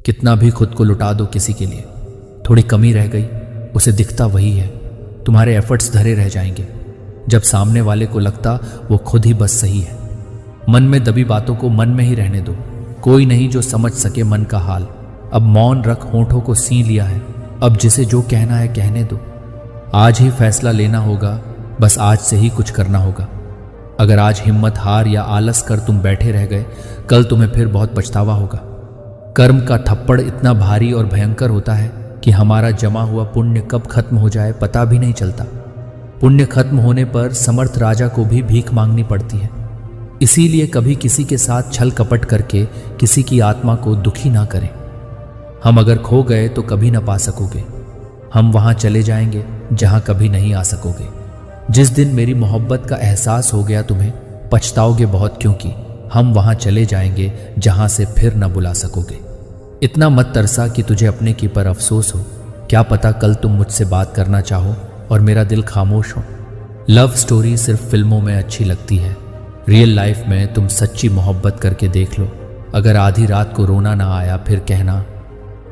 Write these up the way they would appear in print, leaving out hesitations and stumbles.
कितना भी खुद को लुटा दो किसी के लिए, थोड़ी कमी रह गई, उसे दिखता वही है। तुम्हारे एफर्ट्स धरे रह जाएंगे जब सामने वाले को लगता वो खुद ही बस सही है। मन में दबी बातों को मन में ही रहने दो, कोई नहीं जो समझ सके मन का हाल। अब मौन रख, होठों को सी लिया है, अब जिसे जो कहना है कहने दो। आज ही फैसला लेना होगा, बस आज से ही कुछ करना होगा। अगर आज हिम्मत हार या आलस कर तुम बैठे रह गए, कल तुम्हें फिर बहुत पछतावा होगा। कर्म का थप्पड़ इतना भारी और भयंकर होता है कि हमारा जमा हुआ पुण्य कब खत्म हो जाए पता भी नहीं चलता। पुण्य खत्म होने पर समर्थ राजा को भी भीख मांगनी पड़ती है। इसीलिए कभी किसी के साथ छल कपट करके किसी की आत्मा को दुखी ना करें। हम अगर खो गए तो कभी ना पा सकोगे। हम वहां चले जाएंगे जहां कभी नहीं आ सकोगे। जिस दिन मेरी मोहब्बत का एहसास हो गया तुम्हें, पछताओगे बहुत, क्योंकि हम वहां चले जाएंगे जहां से फिर न बुला सकोगे। इतना मत तरसा कि तुझे अपने की पर अफसोस हो। क्या पता कल तुम मुझसे बात करना चाहो और मेरा दिल खामोश हो। लव स्टोरी सिर्फ फिल्मों में अच्छी लगती है, रियल लाइफ में तुम सच्ची मोहब्बत करके देख लो। अगर आधी रात को रोना ना आया फिर कहना,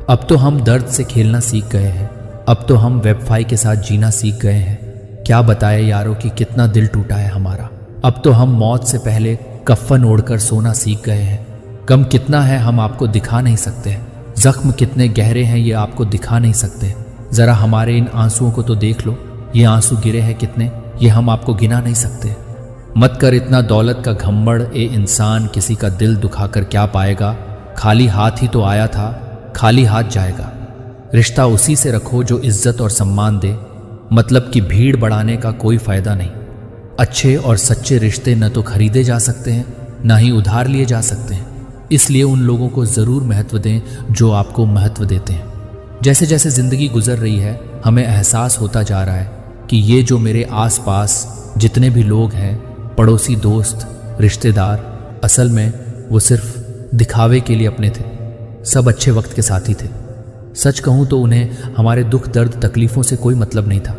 अब तो हम दर्द से खेलना सीख गए हैं, अब तो हम वेबफाई के साथ जीना सीख गए हैं। क्या बताए यारों कि कितना दिल टूटा है हमारा। अब तो हम मौत से पहले कफ़न ओढ़कर सोना सीख गए हैं। गम कितना है हम आपको दिखा नहीं सकते, जख्म कितने गहरे हैं ये आपको दिखा नहीं सकते। जरा हमारे इन आंसुओं को तो देख लो, ये आंसू गिरे हैं कितने, ये हम आपको गिना नहीं सकते। मत कर इतना दौलत का घमंड, ए इंसान किसी का दिल दुखाकर क्या पाएगा। खाली हाथ ही तो आया था, खाली हाथ जाएगा। रिश्ता उसी से रखो जो इज्जत और सम्मान दे, मतलब कि भीड़ बढ़ाने का कोई फायदा नहीं। अच्छे और सच्चे रिश्ते न तो खरीदे जा सकते हैं, ना ही उधार लिए जा सकते हैं। इसलिए उन लोगों को ज़रूर महत्व दें जो आपको महत्व देते हैं। जैसे जैसे ज़िंदगी गुजर रही है, हमें एहसास होता जा रहा है कि ये जो मेरे आसपास जितने भी लोग हैं, पड़ोसी, दोस्त, रिश्तेदार, असल में वो सिर्फ दिखावे के लिए अपने थे। सब अच्छे वक्त के साथी थे। सच कहूँ तो उन्हें हमारे दुख दर्द तकलीफ़ों से कोई मतलब नहीं था।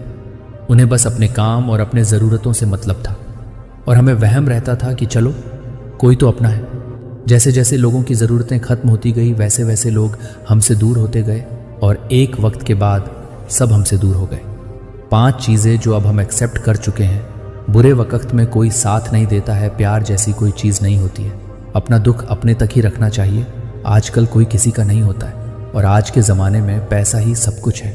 उन्हें बस अपने काम और अपने ज़रूरतों से मतलब था। और हमें वहम रहता था कि चलो कोई तो अपना है। जैसे जैसे लोगों की ज़रूरतें ख़त्म होती गई, वैसे वैसे लोग हमसे दूर होते गए और एक वक्त के बाद सब हमसे दूर हो गए। 5 चीज़ें जो अब हम एक्सेप्ट कर चुके हैं। बुरे वक्त में कोई साथ नहीं देता है, प्यार जैसी कोई चीज़ नहीं होती है। अपना दुख अपने तक ही रखना चाहिए। आजकल कोई किसी का नहीं होता है और आज के ज़माने में पैसा ही सब कुछ है।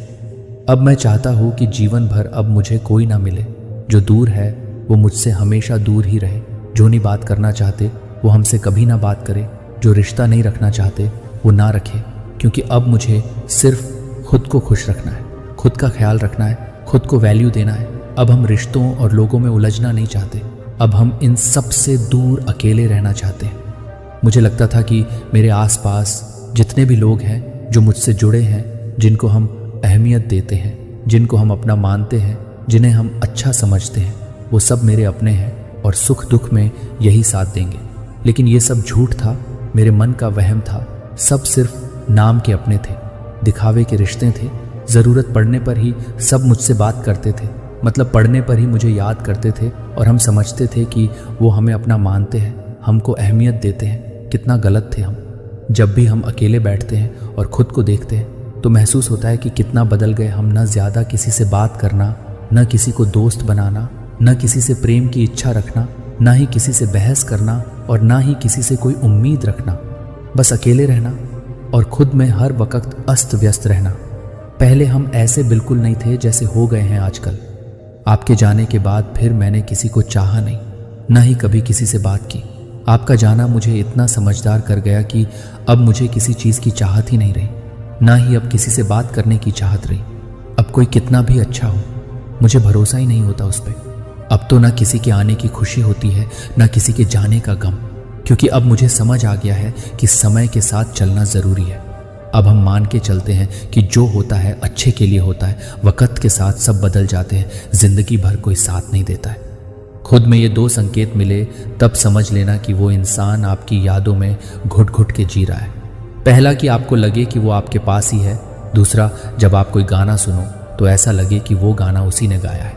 अब मैं चाहता हूँ कि जीवन भर अब मुझे कोई ना मिले। जो दूर है वो मुझसे हमेशा दूर ही रहे। जो नहीं बात करना चाहते वो हमसे कभी ना बात करे। जो रिश्ता नहीं रखना चाहते वो ना रखे, क्योंकि अब मुझे सिर्फ खुद को खुश रखना है, खुद का ख्याल रखना है, खुद को वैल्यू देना है। अब हम रिश्तों और लोगों में उलझना नहीं चाहते। अब हम इन सब से दूर अकेले रहना चाहते हैं। मुझे लगता था कि मेरे आसपास जितने भी लोग हैं जो मुझसे जुड़े हैं, जिनको हम अहमियत देते हैं, जिनको हम अपना मानते हैं, जिन्हें हम अच्छा समझते हैं, वो सब मेरे अपने हैं और सुख दुख में यही साथ देंगे। लेकिन ये सब झूठ था, मेरे मन का वहम था। सब सिर्फ नाम के अपने थे, दिखावे के रिश्ते थे। ज़रूरत पड़ने पर ही सब मुझसे बात करते थे, मतलब पढ़ने पर ही मुझे याद करते थे और हम समझते थे कि वो हमें अपना मानते हैं, हमको अहमियत देते हैं। कितना गलत थे हम। जब भी हम अकेले बैठते हैं और ख़ुद को देखते हैं तो महसूस होता है कि कितना बदल गए हम। न ज़्यादा किसी से बात करना, न किसी को दोस्त बनाना, न किसी से प्रेम की इच्छा रखना, ना ही किसी से बहस करना और ना ही किसी से कोई उम्मीद रखना। बस अकेले रहना और खुद में हर वक्त अस्त व्यस्त रहना। पहले हम ऐसे बिल्कुल नहीं थे जैसे हो गए हैं आजकल। आपके जाने के बाद फिर मैंने किसी को चाहा नहीं, ना ही कभी किसी से बात की। आपका जाना मुझे इतना समझदार कर गया कि अब मुझे किसी चीज़ की चाहत ही नहीं रही, ना ही अब किसी से बात करने की चाहत रही। अब कोई कितना भी अच्छा हो, मुझे भरोसा ही नहीं होता उस पर। अब तो ना किसी के आने की खुशी होती है, ना किसी के जाने का गम, क्योंकि अब मुझे समझ आ गया है कि समय के साथ चलना ज़रूरी है। अब हम मान के चलते हैं कि जो होता है अच्छे के लिए होता है। वक्त के साथ सब बदल जाते हैं, ज़िंदगी भर कोई साथ नहीं देता है। खुद में ये 2 संकेत मिले तब समझ लेना कि वो इंसान आपकी यादों में घुट घुट के जी रहा है। पहला कि आपको लगे कि वो आपके पास ही है। दूसरा, जब आप कोई गाना सुनो तो ऐसा लगे कि वो गाना उसी ने गाया है।